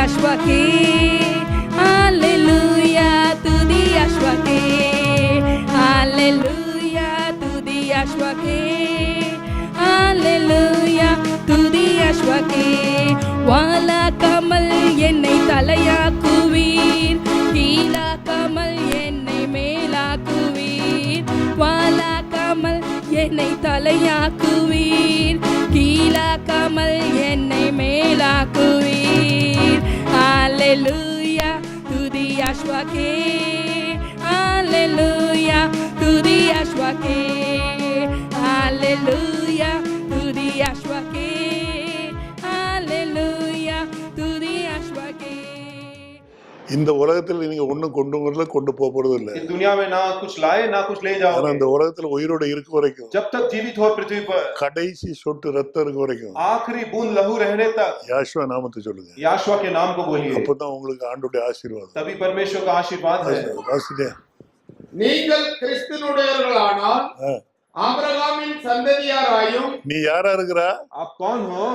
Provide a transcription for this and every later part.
அஸ்வகே ஹalleluya துதி அஸ்வகே ஹalleluya துதி அஸ்வகே ஹalleluya துதி அஸ்வகே வாலாக்காமல் என்னை தலையாக்குவீர் கீழாக்காமல் என்னை மேலாக்குவீர் வாலாக்காமல் என்னை தலையாக்குவீர் கீழாக்காமல் என்னை மேலாக்குவீர் ஹalleluya துதி அஸ்வகே ஹalleluya துதி அஸ்வகே ஹalleluya துதி அஸ்வகே ஹalleluya துதி அஸ்வகே. இந்த உலகத்துல நீங்க ஒண்ணும் கொண்டு வரல, கொண்டு போக போறது இல்ல. इस दुनिया में ना कुछ लाए ना कुछ ले जाओ. ஆனா இந்த உலகத்துல உயிரோட இருக்க வரைக்கும், जब तक जीवित हो पृथ्वी पर, கடைசி சொட்டு ரத்தம் இருக்க வரைக்கும், आखिरी बूंद लहू रहने तक யாஷுவா நாமத்தை சொல்லுங்க. याशुआ के नाम को बोलिए. அப்பதான் உங்களுக்கு ஆண்டவருடைய ஆசீர்வாதம். तभी परमेश्वर का आशीर्वाद है. வாசிங்க. நீங்கள் கிறிஸ்துவினுடையவர்களானால் ஆபிரகாமின் சந்ததியாராயும். நீ யாரா இருக்கிறா? आप कौन हो?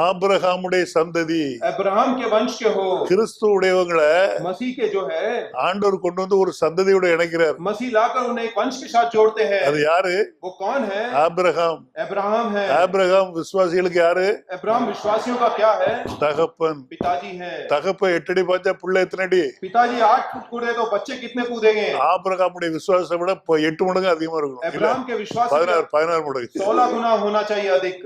ஆபிரகாமுடைய சந்ததி, अब्राहम के वंश के हो. கிறிஸ்து உடையவங்களை मसीह के जो है, ஆண்டவர் கொண்டு வந்து ஒரு சந்ததியோட இணைக்கிறார். मसीह लाकर उन्हें एक वंश के साथ जोड़ते हैं. அது யாரு? वो कौन है? ஆபிரகாம். अब्राहम है. ஆபிரகாம் விசுவாசிகளுக்கு யாரு? अब्राहम विश्वासियों का क्या है? தகப்பன். पिताजी है. தகப்பன் 8 அடி பாய்ச்சா புள்ள எத்தனை அடி? पिताजी 8 फुट कूदे तो बच्चे कितने कूदेंगे? ஆபிரகாமுடைய விசுவாசத்தை விட 8 மடங்கு அதிகமா இருக்கணும். अब्राहम के विश्वास 16 மடங்கு. 16 गुना होना चाहिए अधिक.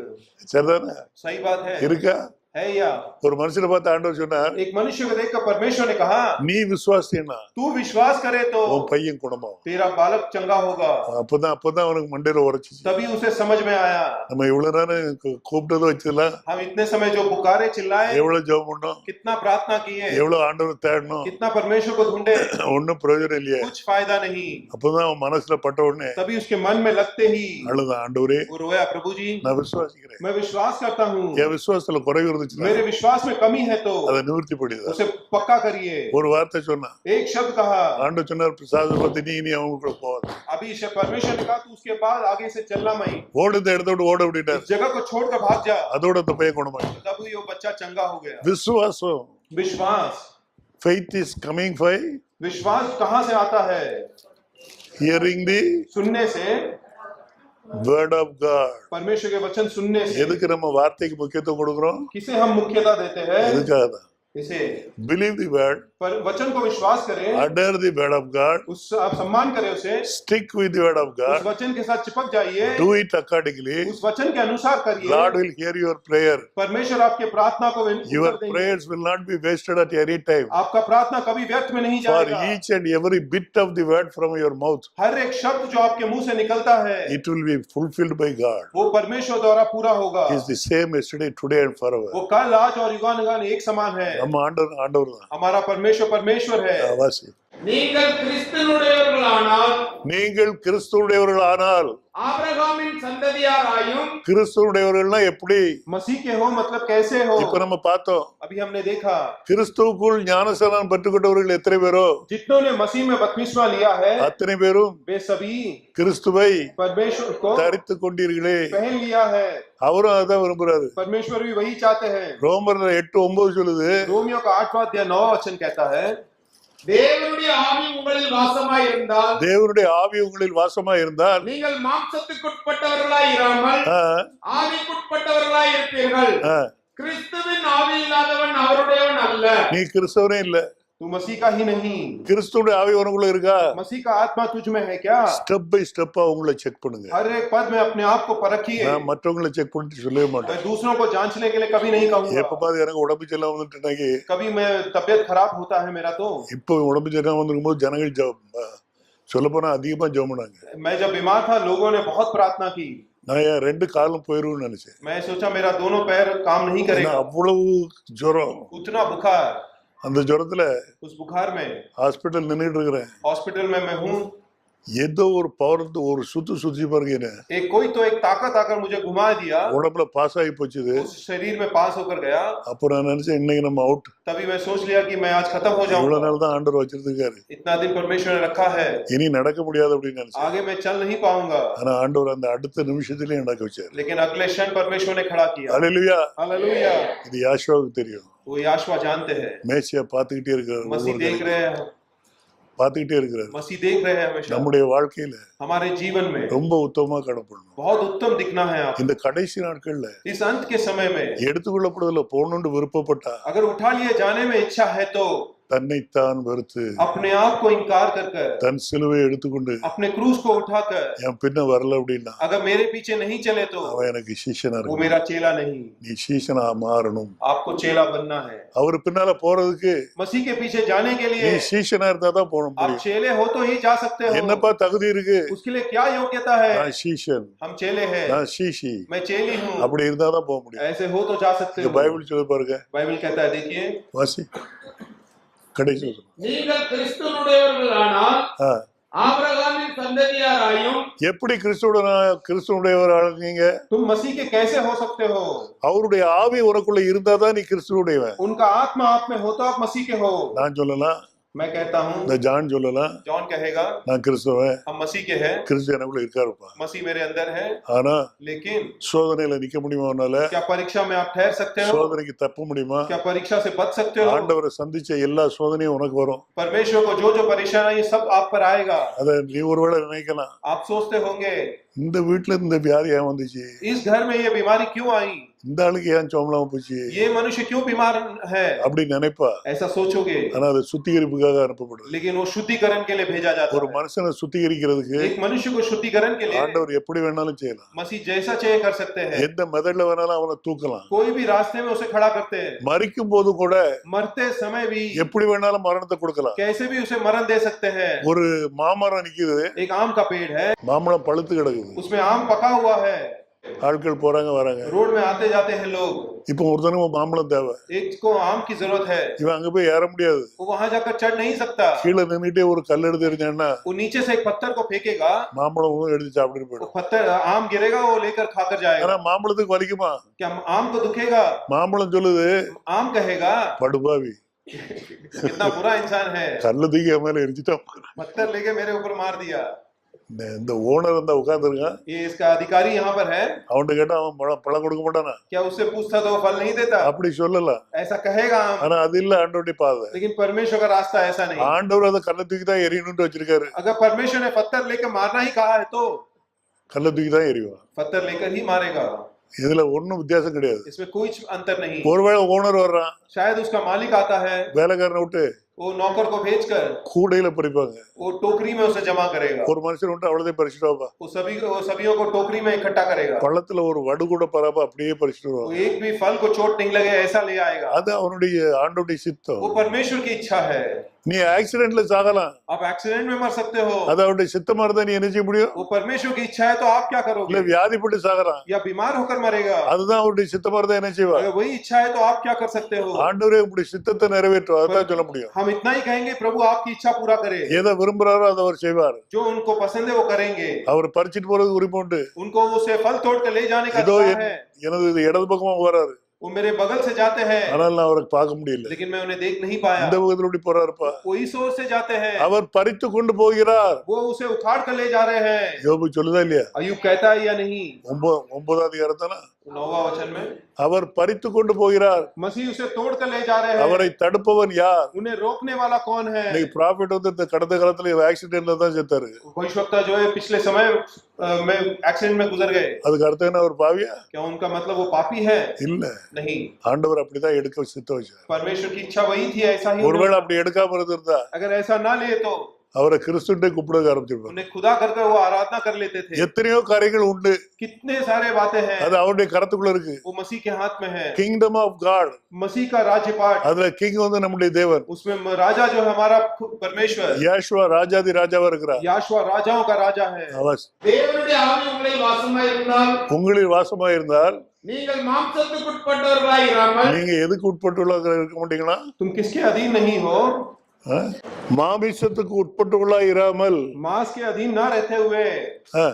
சரிதானே? सही बात है. இருக்கா? है या? ஒரு மனுஷனை பார்த்து ஆண்டவர் சொன்னார், एक मनुष्य को देखकर परमेश्वर ने कहा, நீ விசுவாசினா तू विश्वास करे तो உன் பையன் குணமாகும். तेरा बालक चंगा होगा. அப்பதான் அவனுக்கு மண்டையில உரைச்சிச்சு. तभी उसे समझ में आया. நம்ம இவ்வளவு நேரம் கூப்பிட்டது வச்சதெல்லாம், हम इतने समय जो पुकारे चिल्लाए, எவ்வளவு ஜெபம் பண்ணோம், कितना प्रार्थना किए, எவ்வளவு ஆண்டவர் தேடணும், कितना परमेश्वर को ढूंढे, ஒன்னும் பிரயோஜனம் இல்லையே. कुछ फायदा नहीं. அப்பதான் அவன் மனசுல பட்ட உடனே तभी उसके मन में लगते ही அழுதான், ஆண்டவரே वो रोया, प्रभु जी நான் விசுவாசிக்கிறேன், मैं विश्वास करता हूँ, என் விசுவாசத்துல குறைவு இருந்துச்சுன்னா मेरे विश्वास में कमी है तो அதை நிவர்த்தி பண்ணிடுதா. उसे पक्का करिए. ஒரு வார்த்தை சொன்னா, एक शब्द कहा, ஆண்டவர் சொன்னார், பிரசாத பத்தி நீ அவங்க கூட போவாது. अभी परमेश्वर ने कहा तू उसके बाद आगे से चलना मई, ஓடு இந்த இடத்த விட்டு ஓட விட்டுட்டார். इस जगह को छोड़कर भाग जा. அதோட அந்த பையன் குணமாயிட்டான். तब ये बच्चा चंगा हो गया. விசுவாசம், विश्वास, faith is coming by विश्वास कहाँ से आता है? hearing the सुनने से. word of God. परमेश्वर के वचन सुनने से. எதுக்கு நம்ம வார்த்தைக்கு முக்கியத்துவம் கொடுக்கிறோம்? किसे हम मुख्यता देते हैं? எதுக்காக தான்? इसे believe the word, पर वचन को विश्वास करें, adore the word of God, उस आप सम्मान करें उसे, stick with the word of उस God, वचन के साथ चिपक जाइए, do it accordingly. उस वचन के अनुसार करिए. God will hear your prayer. परमेश्वर आपके प्रार्थना को Your उत्तर देंगे. prayers will not be wasted at any time. आपका प्रार्थना कभी व्यर्थ में नहीं For जाएगा. each and every bit of the word from your mouth, हर एक शब्द जो आपके मुंह से निकलता है it will be fulfilled by God. वो परमेश्वर द्वारा पूरा होगा. He is the same yesterday, today and forever. वो कल, आज और युगानुगान एक समान है. நம்ம ஆண்டவர் தான். हमारा परमेश्वर है. வாசி. நீங்கள் கிறிஸ்துவினுடையவர்களானால். நீங்கள் கிறிஸ்துவுடையவர்களானால். ஆபிரகாமின் சந்ததியாராயும். கிறிஸ்துவுடையவர்கள்னா எப்படி? मसीह के हो मतलब कैसे हो? இப்ப நம்ம பார்த்தோம், अभी हमने देखा கிறிஸ்துவுக்குள் ஞானஸ்நானம் பெற்றுக்கொண்டவர்கள் எத்தனை பேரோ, जितनों ने मसीह में बपतिस्मा लिया है அத்தனை பேரும் वे सभी கிறிஸ்துவை परमेश्वर को தரித்துக் கொண்டீர்களே. पहन लिया है. அவரும் அதான் விரும்புறாரு. परमेश्वर भी वही चाहते हैं. ரோமர் 8:9 சொல்லுது, रोमियो का 8वां अध्याय 9वां वचन कहता है, தேவனுடைய ஆவி உங்களில் வாசமாய் இருந்தால். தேவனுடைய ஆவி உங்களில் வாசமாய் இருந்தால் நீங்கள் மாம்சத்துக்குட்பட்டவர்களாய் இராமல் ஆவிக்குட்பட்டவர்களாய் இருப்பீர்கள். கிறிஸ்துவின் ஆவி இல்லாதவன் அவருடையவன் அல்ல. நீ கிறிஸ்தவனே இல்ல. तू मसीह का ही नहीं. கிறிஸ்துவுடைய ஆவி உனக்குள்ள இருக்கா? मसीह का आत्मा तुझ में है क्या? ஸ்டெப் பை ஸ்டெப்பா உங்களை செக் பண்ணுங்க. हर एक पद में अपने आप को परखिए. நான் மற்றவங்களை செக் பண்ணிட்டு சொல்லவே மாட்டேன். मैं दूसरों को जांचने के लिए कभी नहीं कहूंगा. எப்ப பாத்து எனக்கு உடம்பு சரியில்லாம வந்துட்டுனாக்கி, कभी मैं तबियत खराब होता है मेरा तो இப்போ உடம்பு சரியில்லாம வந்திருக்கும் போது ஜனங்கள் சொல்ல போனா அதிகமா ஜெபம் பண்ணாங்க. मैं जब बीमार था लोगों ने बहुत प्रार्थना की. நான் என் 2 காலும் போயிரும்னு நினைச்சேன். मैं सोचा मेरा दोनों पैर काम नहीं करेगा. அவ்வளவு ஜுரம், उतना बुखार. அந்த ஜுரத்துல उस बुखार में ஹாஸ்பிடல் நின்னுட்டு இருக்கிறேன். हॉस्पिटल में मैं हूँ. ஏதோ ஒரு பவர் ஒரு சுத்தி பாருங்க एक कोई तो एक ताकत आकर मुझे घुमा दिया, உடம்புல பாஸ் ஆகி போச்சுது. उस शरीर में पास होकर गया। அப்புறம் நான் நினைச்சேன் இன்னைக்கு நம்ம அவுட். तभी मैं सोच लिया कि मैं आज खत्म हो जाऊंगा। இவ்வளவு நாள் தான் ஆண்டவர் வச்சிருக்காரு, इतना दिन परमेश्वर ने रखा है, இனி நடக்க முடியாது அப்படின்னு நினைச்சேன். आगे मैं चल नहीं पाऊंगा, ஆனா ஆண்டவர் அந்த அடுத்த நிமிஷத்திலே நடக்க வச்சார். लेकिन अगले क्षण परमेश्वर ने खड़ा किया। ஹல்லேலூயா. हालेलुया। இது யாஷோவுக்கு தெரியும். वो याशवा जानते हैं, மேசியா பார்த்துக்கிட்டே இருக்காரு, मसीह देख रहे हैं, பார்த்துக்கிட்டே இருக்கிறாரு. मसीह देख रहे हैं हमेशा। நம்முடைய வாழ்க்கையில हमारे जीवन में ரொம்ப உத்தமமா காணப்படணும். बहुत उत्तम दिखना है आप। இந்த கடைசி நாட்கள்ல इस अंत के समय में எடுத்துக்கொள்ளப்படுதல போகணும்னு விருப்பப்பட்டா अगर उठा लिए जाने में इच्छा है तो தன்னைத்தான் வெறுத்து अपने आप को इनकार कर कर, தன் சிலுவையை எடுத்துக்கொண்டு अपने क्रूस को उठाकर, என் பின்ன வரல அப்படின்னா अगर मेरे पीछे नहीं चले तो அவன் எனக்கு சீஷனா वो இருக்கும். मेरा चेला नहीं। நீ சீஷனா மாறணும். आपको चेला बनना है। அவர் பின்னால போறதுக்கு मसीह के पीछे जाने के நீ लिए சீஷனா இருந்தா தான் போக आप முடியும். चेले हो तो ही जा सकते हो। என்னப்பா தகுதி இருக்கு? उसके लिए क्या योग्यता है? நான் சீஷன், हम चेले हैं, நான் சீஷி, मैं चेली हूँ, அப்படி இருந்தா தான் போக முடியும். ऐसे हो तो जा सकते இந்த हो। பைபிள் சொல்ல பாருங்க, बाइबल कहता है, देखिए வாசி கடைசி வசனம். நீங்கள் கிறிஸ்துவுடையவர்களானால் ஆ, ஆபிரகாமின் சந்ததியாராயும் எப்படி கிறிஸ்துவனுடையவராக நீங்க? तुम मसीह के कैसे हो सकते हो? அவருடைய ஆவி உனக்குள்ள இருந்தாதான் நீ கிறிஸ்துவனுடையவன். उनका आत्मा आप में हो तो आप मसीह के हो। நான் சொல்லலாம், मैं कहता हूँ, இந்த ஜான் சொல்லலாம், जॉन कहेगा நான் கிறிஸ்துவன், हम मसीह के हैं, கிறிஸ்து எனக்குள்ள இருக்காருப்பா. मसीह मेरे अंदर है। ஆனா लेकिन சோதனையில நிக்க முடியுமா உன்னால? क्या परीक्षा में आप ठहर सकते हो? சோதனைக்கு தப்ப முடியுமா? क्या परीक्षा से बच सकते हो? ஆண்டவரை சந்திச்ச எல்லா சோதனையும் உனக்கு வரும். परमेश्वर को जो जो परेशानी सब आप पर आएगा। அத நீ ஒருவேளை நினைக்கலாம், आप सोचते होंगे இந்த வீட்டுல இந்த வியாதி ஏன் வந்துச்சு, इस घर में ये बीमारी क्यों आई, இந்த ஆளுக்கு ஏன் சோமலாம போச்சு, ये मनुष्य क्यों बीमार है, அப்படி நினைப்பா. ऐसा सोचोगे। ஆனா அது சுத்திகரிப்புக்காக அனுப்பப்படுது. लेकिन वो शुद्धिकरण के लिए भेजा जाता ஒரு है। மனுஷனை சுத்திகரிக்கிறதுக்கு एक मनुष्य को शुद्धिकरण के लिए ஆண்டவர் எப்படி வேணாலும் செய்யலாம். मसीह जैसा चाहिए कर सकते हैं। எந்த மெதட்ல வேணாலும் அவனை தூக்கலாம். कोई भी रास्ते में उसे खड़ा करते हैं। மரிக்கும் போது கூட मरते समय भी எப்படி வேணாலும் மரணத்தை கொடுக்கலாம். कैसे भी उसे मरण दे सकते हैं। ஒரு மாமரம் நிக்குது, एक आम का पेड़ है, மாம்பழம் பழுத்து கிடக்குது, उसमें आम पका हुआ है, ஆட்கள் போறாங்க வராங்க. रोड में आते जाते हैं लोग। இப்போ ஒருத்தனுக்கு மாம்பழம் தேவை, एक को आम की जरूरत है, இவன் அங்க போய் ஏற முடியாது. वो वहां जाकर चढ़ नहीं सकता। கீழே நின்னுட்டே ஒரு கல் எடுத்து எறிஞ்சான்னா वो नीचे से एक पत्थर को फेंकेगा, மாம்பழம் எடுத்து சாப்பிட்டு वो போயிடும். पत्थर आम गिरेगा, वो लेकर खाकर जाएगा। ஆனா மாம்பழத்துக்கு வலிக்குமா? क्या आम को दुखेगा? மாம்பழம் சொல்லுது, आम कहेगा படுபாவி, कितना बुरा इंसान है, கல்ல தூக்கி என் மேல எரிஞ்சிட்டான். पत्थर लेके मेरे ऊपर मार दिया। இந்த ஓனர் இருந்தா உட்கார்ந்துருக்கான், ये इसका अधिकारी यहाँ पर है, அவன்கிட்ட கேட்டா அவன் பழம் கொடுக்க மாட்டானா? क्या उससे पूछता तो वो फल नहीं देता? அப்படி சொல்லலாம். ऐसा कहेगा आम। ஆனா அது இல்ல ஆண்டவருடைய பாதை. लेकिन परमेश्वर का रास्ता ऐसा नहीं। ஆண்டவர் அதை கல்ல தூக்கி தான் எரியணும்னு வச்சிருக்காரு. अगर परमेश्वर ने पत्थर लेकर मारना ही कहा है तो கல்ல தூக்கி தான் எறிவான். पत्थर लेकर ही मारेगा। இதுல ஒண்ணும் வித்தியாசம் கிடையாது. इसमें कोई अंतर नहीं। ஒருவேளை ஓனர் வர்றான், शायद उसका मालिक आता है, வேலைக்காரனை விட்டு वो नौकर को भेजकर கூடையில பறிப்பாங்க. वो टोकरी में उसे जमा करेगा। ஒரு மனுஷன் விட்டு அவ்வளவுதான் பறிச்சுட்டு வைப்பா. वो सभी को टोकरी में इकट्ठा करेगा। பள்ளத்துல ஒரு வடு கூட பராம அப்படியே பறிச்சுட்டு वो வருவாங்க. एक भी फल को चोट नहीं लगे ऐसा ले आएगा। அது அவனுடைய ஆண்டவருடைய சித்தம். वो परमेश्वर की इच्छा है। நீ ஆக்சிடென்ட்ல சாகலாம், आप एक्सीडेंट में मर सकते हो, அது அவருடைய சித்தமா இருந்தா நீ என்ன செய்ய முடியும்? वो परमेश्वर की इच्छा है तो आप क्या இல்ல करोगे? வியாதிப்பட்டு சாகலாம், या बीमार होकर मरेगा, அதுதான் அவருடைய சித்தமா இருந்தா என்ன செய்வா? अगर वही इच्छा है तो आप क्या कर सकते हो? ஆண்டவரே உங்களுடைய சித்தத்தை நிறைவேற்றும், அதான் சொல்ல முடியும். हम इतना ही कहेंगे, प्रभु आपकी इच्छा पूरा करे। எதை விரும்புறாரோ அதை அவர் செய்வார். जो उनको पसंद है वो करेंगे। அவர் பறிச்சுட்டு போறதுக்கு உரிமை உண்டு. उनको उसे फल तोड़ कर ले जाने का இதோ अधिकार है। எனது இது இடது பக்கமா வராரு, वो मेरे बगल से जाते हैं, ஆனால் நான் அவரை பார்க்க முடியல. लेकिन मैं उन्हें देख नहीं पाया। இந்த பக்கத்துல இப்படி போறாருப்பா. वो इस ओर से जाते हैं, அவர் பறித்து கொண்டு போகிறார். वो उसे उखाड़ कर ले जा रहे हैं। யோபு சொல்லுதா இல்லையா? अय्यूब कहता है या नहीं? 9 அதிகாரத்தான 9वां वचन में அவர் பறித்து கொண்டு போகிறார். मसीह उसे तोड़ कर ले जा रहे हैं। அவரை தடுப்பவன் யார்? उन्हें रोकने वाला कौन है? இன்னைக்கு ப்ராஃபிட் வந்து இந்த கடந்த காலத்துல ஆக்சிடென்ட்ல தான் செத்தாரு. भविष्यवक्ता जो है पिछले समय में एक्सीडेंट में गुजर गए। அதுக்கு அர்த்தம் என்ன? அவர் பாவியா? क्या उनका मतलब वो पापी है? இல்ல, नहीं, ஆண்டவர் அப்படிதான் எடுக்க சித்தம் வச்சார். परमेश्वर की इच्छा वही थी, ऐसा ही। ஒருவேளை அப்படி எடுக்காம இருந்திருந்தா अगर ऐसा ना ले तो அவரை கிறிஸ்துன்ட்டே கூப்பிட ஆரம்பிச்சிருப்பார். उन्हें खुदा कर वो आराधना कर लेते थे। எத்தனையோ காரியங்கள் உண்டு, कितने सारे बातें हैं, அது அவருடைய கரத்துக்குள்ள இருக்கு. वो मसीह के हाथ में है। கிங்டம் ஆஃப் காட், मसीह का राज्यपाठ, அதுல கிங் வந்து நம்முடைய தேவன். उसमें राजा जो है हमारा परमेश्वर। யாஷுவா ராஜாதி ராஜாவா இருக்கிறார். याशुआ राजाओं का राजा है। தேவனுடைய ஆவி உங்களில் வாசமாயிருந்தால் உங்களில் வாசமா இருந்தால் நீங்கள் மாம்சத்துக்கு உட்பட்டவர்களாய் இராமல் நீங்க எதுக்கு உட்பட்டுள்ளவர்கள் இருக்க மாட்டீங்களா? तुम किसके अधीन नहीं हो? மாமிசத்துக்கு உட்பட்டவர்களாய் இராமல் मांस के अधीन ना रहते हुए ஆ,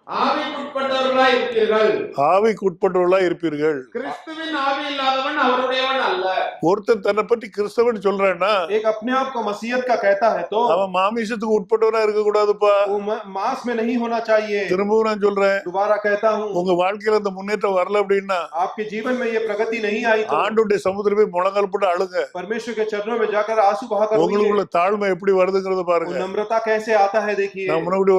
ஆவிக்குட்பட்டவர்களாய் இருக்கிறீர்கள். ஆவிக்கு உட்பட்டவர்களாய் இருப்பீர்கள். கிறிஸ்துவின் ஆவி இல்லாதவன் அவருடையவன் அல்ல. ஒருத்தன் தன்னை பற்றி கிறிஸ்தவன் சொல்றான்னா एक अपने आप को मसीहत का कहता है तो அவன் மாமிசத்துக்கு உட்பட்டவனா இருக்க கூடாதுப்பா. वो मांस में नहीं होना चाहिए। திரும்பவும் நான் சொல்றேன், दोबारा कहता हूँ, உங்க வாழ்க்கையில அந்த முன்னேற்றம் வரல அப்படின்னா आपके जीवन में ये प्रगति नहीं आई तो ஆண்டுடைய சமுத்திரமே முழங்கால் போட்டு அழுங்க. परमेश्वर के चरणों में जाकर आंसू बहाकर रोइए। உங்களுக்குள்ள தாழ்மை எப்படி வருதுங்கிறத वो பாருங்க. नम्रता कैसे आता है देखिए। நான் முன்னாடி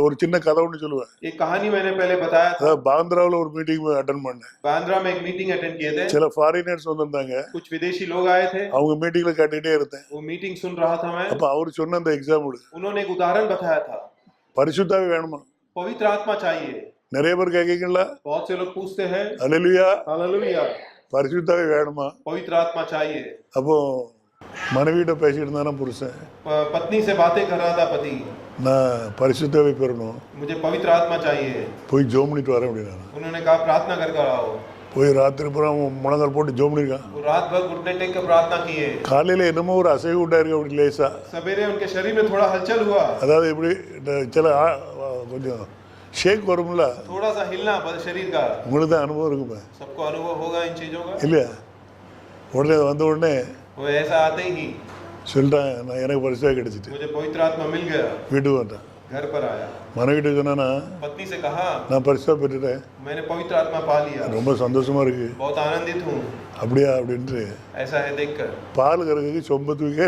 ஒரு சின்ன கதை ஒன்று சொல்லுவேன். एक कहानी मैंने पहले बताया था। அதாவது பாந்திராவில் ஒரு மீட்டிங் அட்டன் பண்ணேன். बांद्रा में एक मीटिंग अटेंड किए थे। சில ஃபாரினர்ஸ் வந்திருந்தாங்க. कुछ विदेशी लोग आए थे। அவங்க மீட்டிங்ல கேட்டுட்டே இருந்தேன். वो मीटिंग सुन रहा था मैं। அப்ப அவர் சொன்ன அந்த எக்ஸாம்பிள், उन्होंने एक उदाहरण बताया था, பரிசுத்தாவி வேணுமா? पवित्र आत्मा चाहिए। நிறைய பேர் கேட்கீங்களா? बहुत से लोग पूछते हैं। அல்லேலூயா, हालेलुया, பரிசுத்தாவி வேணுமா? पवित्र आत्मा चाहिए। அப்போ மனைவியிட்ட பேசிட்டு இருந்தானா புருஷன், पत्नी से बातें कर रहा था पति, நான் பரிசுத்தாவி பெறணும், मुझे पवित्र आत्मा चाहिए। போய் ஜோம் பண்ணிட்டு வரேன் அப்படின்னா. उन्होंने कहा प्रार्थना कर कर आओ। போய் ராத்திரி பூரா முழங்கால் போட்டு ஜோம் பண்ணிருக்கான். वो रात भर घुटने टेक कर प्रार्थना किए। காலையில என்னமோ ஒரு அசைவு உண்டாயிருக்கு அப்படி லேசா. सवेरे उनके शरीर में थोड़ा हलचल हुआ। அதாவது எப்படி சில கொஞ்சம் ஷேக் வரும்ல, थोड़ा सा हिलना शरीर का। உங்களுக்கு தான் அனுபவம் இருக்குமே सबको अनुभव होगा इन चीजों का। இல்லையா? உடனே வந்த உடனே वो ऐसा आते ही சொல்லிட்டேன், நான் எனக்கு பரிசுத்தாவி கிடைச்சிட்டு मुझे पवित्र आत्मा मिल गया। வீட்டுக்கு வந்துட்டேன். घर पर आया, மனைவிட்டு சொன்னா पत्नी से कहा நான் பரிசுத்தாவி பெற்றுட்டேன், मैंने पवित्र आत्मा पा लिया, ரொம்ப சந்தோஷமா இருக்கு. बहुत आनंदित हूँ। அப்படியா அப்படின்ட்டு ऐसा है देखकर பால் கறக்குக்கு சொம்ப தூக்கி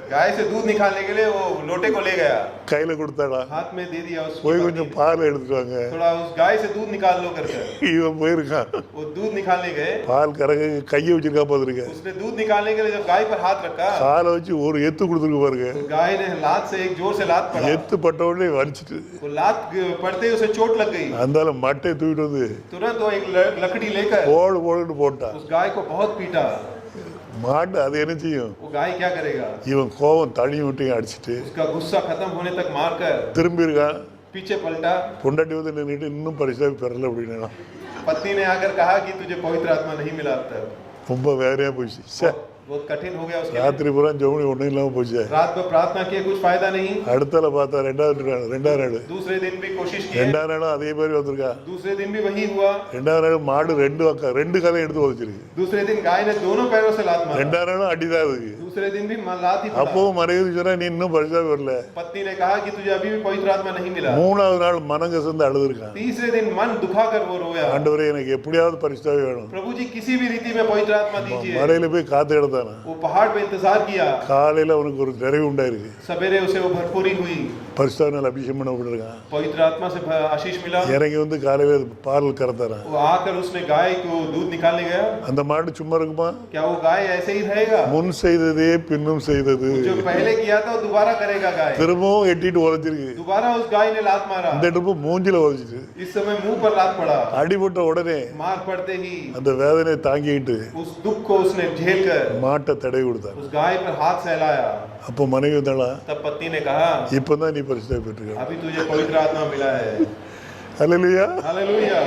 गाय से दूध निकालने के लिए वो लोटे को ले गया, கையில கொடுத்தாடா, हाथ में दे दिया उसको, போய் கொஞ்சம் பால் எடுத்துட்டு வாங்க. थोड़ा उस गाय से दूध निकाल लो करके। இவன் போயிருக்கான், वो दूध निकालने गए, பால் கறக்க கையை வச்சிருக்கா பாத்துருக்க, उसने दूध निकालने के लिए जब गाय पर हाथ रखा, காலை வச்சு ஒரு எத்து கொடுத்துருக்கு பாருங்க. तो गाय ने लात से एक जोर से लात पड़ा। எத்து பட்ட உடனே வலிச்சிட்டு वो लात पड़ते ही उसे चोट लग गई। அந்தால மட்டையை தூக்கிட்டு வந்து तुरंत वो एक लकड़ी लेकर போடுன்னு போட்டான். उस गाय को बहुत पीटा। மாட்டு அது என்ன செய்யும், वो गाय क्या करेगा, இவன் கோவம் தண்ணி விட்டு அடிச்சிட்டு उसका गुस्सा खत्म होने तक मारकर திரும்பி இருக்கான். पीछे पलटा। பொண்டாட்டி வந்து நின்றுட்டு இன்னும் பரிசுத்தாவி பெறல அப்படின்னா पत्नी ने आकर कहा कि तुझे पवित्र आत्मा नहीं मिला अब तक। ரொம்ப வேறையா போச்சு. बहुत कठिन हो गया उसके लिए। ராத்திரி பூரா ஜோமணி ஒன்றும் இல்லாம போச்சு. रात भर प्रार्थना किए, कुछ फायदा नहीं। அடுத்தால பார்த்தா ரெண்டாவது நாள் दूसरे दिन भी कोशिश की, ரெண்டாவது நாளும் அதே மாதிரி வந்திருக்கா. दूसरे दिन भी वही हुआ। ரெண்டாவது நாள் மாடு ரெண்டு காலை எடுத்து உதச்சிருக்கு. दूसरे दिन गाय ने दोनों पैरों से लात मारा। ரெண்டாவது நாளும் அடிதான் இருக்கு. दूसरे दिन भी लात ही पड़ा। அப்பவும் மனைவி சொன்னா நீ இன்னும் பரிசுத்தாவி வரல. पत्नी ने कहा कि तुझे अभी भी पवित्र आत्मा नहीं मिला। மூணாவது நாள் மனங்கசந்து அழுதுருக்கான். तीसरे दिन मन दुखाकर वो रोया, ஆண்டவரே எனக்கு எப்படியாவது பரிசுத்தாவி வேணும். प्रभु जी किसी भी रीति में पवित्र आत्मा दीजिए। மலையில போய் காத்து எடுத்தானா. वो पहाड़ पे इंतजार किया। காலையில அவனுக்கு ஒரு நிறைவு உண்டாயிருக்கு. सवेरे उसे वो भरपूरी हुई, பரிசுத்தாவினால் அபிஷேகம் பண்ணப்பட்டிருக்கான். पवित्र आत्मा से आशीष मिला। இறங்கி வந்து காலையில பால் கறந்தாரான். वो आकर उसने गाय को दूध निकालने गया। அந்த மாடு சும்மா இருக்குமா? क्या वो गाय ऐसे ही रहेगा? முன் செய்ததே பின்னும் செய்தது. जो पहले किया था वो दोबारा करेगा गाय। திரும்பவும் எட்டிட்டு உதச்சிருக்கு. दोबारा उस गाय ने लात मारा। இந்த ட்ரிப்பு மூஞ்சில உதச்சிட்டு इस समय मुंह पर लात पड़ा। அடிபட்ட உடனே मार पड़ते ही அந்த வேதனையை தாங்கிட்டு उस दुख को उसने झेल कर மாட்டை தடவி கொடுத்தார். उस गाय पर हाथ सहलाया। அப்போ மனைவி வந்தாளா, तब पत्नी ने कहा இப்பதான் நீ பரிசுத்தாவி பெற்றிருக்க. अभी तुझे पवित्र आत्मा मिला है। அல்லேலூயா. हालेलुया।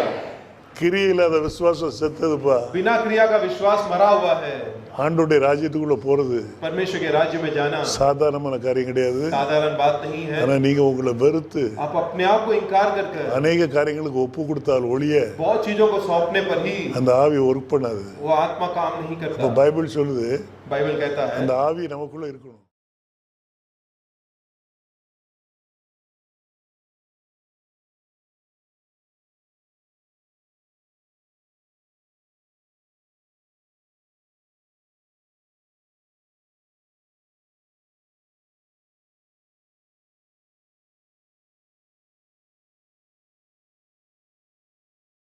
கிரியை இல்லாத விசுவாசம் செத்ததுப்பா. बिना क्रिया का विश्वास मरा हुआ है। ஆண்டவருடைய ராஜ்யத்துக்குள்ள போறது परमेश्वर के राज्य में जाना சாதாரணமான காரியம் கிடையாது. साधारण बात नहीं है। ஆனா நீங்க உங்களை வெறுத்து आप अपने आप को इनकार कर அநேக காரியங்களுக்கு ஒப்பு கொடுத்தால் ஒழிய बहुत चीजों को सौंपने पर ही அந்த ஆவி ஒர்க் பண்ணாது. वो आत्मा काम नहीं இப்போ करता। பைபிள் சொல்லுது बाइबल कहता है அந்த ஆவி நமக்குள்ள இருக்கணும்.